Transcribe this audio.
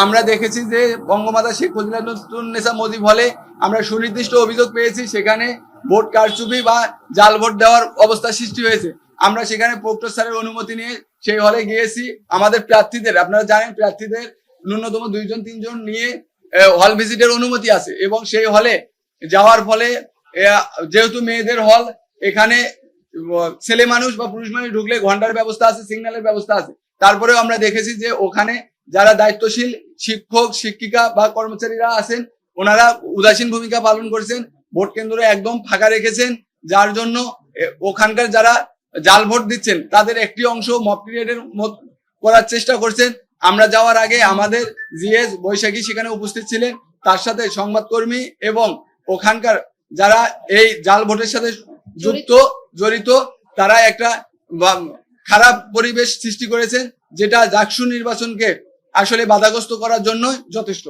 আমরা দেখেছি যে বঙ্গমাতা শেখ মুজিবুন্নেছা মুজিব হলে আমরা সুনির্দিষ্ট অভিযোগ পেয়েছি, সেখানে ভোট কারচুপি বা জাল ভোট দেওয়ার অবস্থা সৃষ্টি হয়েছে। আমরা সেখানে প্রক্টর স্যারের অনুমতি নিয়ে সেই হলে গিয়েছি। আমাদের প্রার্থীদের, আপনারা জানেন, প্রার্থীদের ন্যূনতম 2-3 জন নিয়ে হল ভিজিটের অনুমতি আছে, এবং সেই হলে যাওয়ার ফলে যেহেতু মেয়েদের হল, এখানে ছেলে মানুষ বা পুরুষ মানুষ ঢুকলে ঘন্টার ব্যবস্থা আছে, সিগন্যালের ব্যবস্থা আছে। তারপরেও আমরা দেখেছি যে ওখানে যারা দায়িত্বশীল শিক্ষক শিক্ষিকা বা কর্মচারীরা আছেন, ওনারা উদাসীন ভূমিকা পালন করেছেন, ভোট কেন্দ্র একদম ফাঁকা রেখেছেন, যার জন্য ওখানকার যারা জাল ভোট দিচ্ছেন তাদের একটি অংশ মব ক্রিয়েটের করার চেষ্টা করছেন। আমরা যাওয়ার আগে আমাদের জিএস বৈশাখী সেখানে উপস্থিত ছিলেন, তার সাথে সংবাদকর্মী এবং ওখানকার যারা এই জাল ভোটের সাথে জড়িত তারা একটা খারাপ পরিবেশ সৃষ্টি করেছেন, যেটা জাকসু নির্বাচনকে আসলে বাধাগ্রস্ত করার জন্য যথেষ্ট।